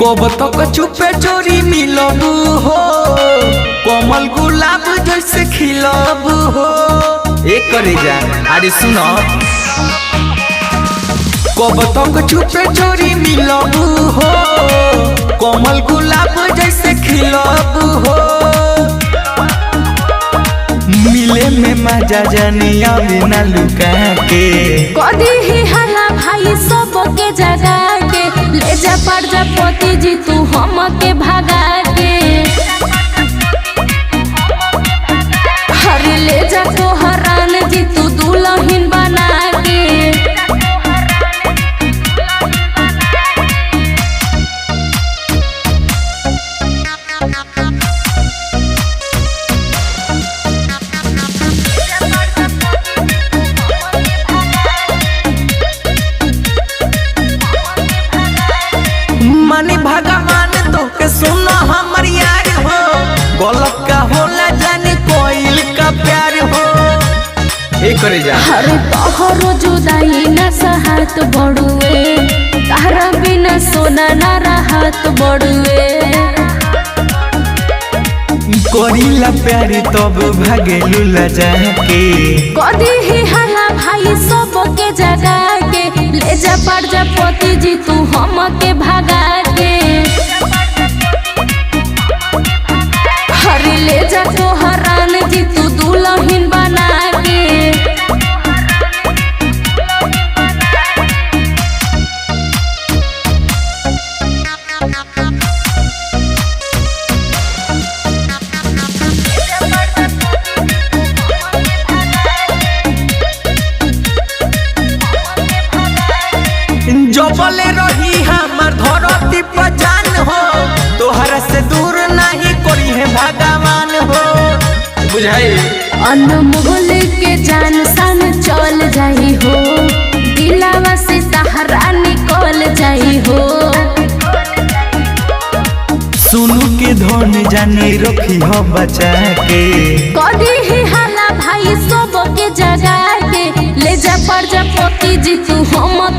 कब तक चुपे चोरी मिलबू हो, कोमल गुलाब जैसे खिलबू हो। एक करे जा अरे सुनो, कब तक चुपे चोरी मिलबू हो, कोमल गुलाब जैसे खिलबू हो। मिले में मजा जानिया बिना लुका के कदी ही हला भाई सब के जगा के ले जा पड़ जा पति जी तू हम के भागा के। हरे ले जा तो हरान जी तू दुल्हन बना के। मानी भगवान तो के सुनो हमर यार हो, गलत का होला जाने कोइल का प्यार हो। एक करे जा हरे तोहरो जुदाई न सहत बड़ुए, तारा बिना सोना न रहत बड़ुए। कोरिला प्यारी तब भागेलू लजा के कदी ही हला भाई सब के जगा के ले जा पड़ जा पति जी तू हम के भागा के। हरे ले जा तो हरान जी तू दुल्हन बना के। जबले रही हमर धरती पर जान हो, तोहरा से दूर नहीं करी है भगवान हो। बुझाई अनमोल के जान सन चल जाई हो, दिलावा से सहारा निकल जाई हो। सुनू के धन जाने रखी हो बचा के कदी ही हला भाई सब के जगा के ले जा पड़ जा पति जी तू हम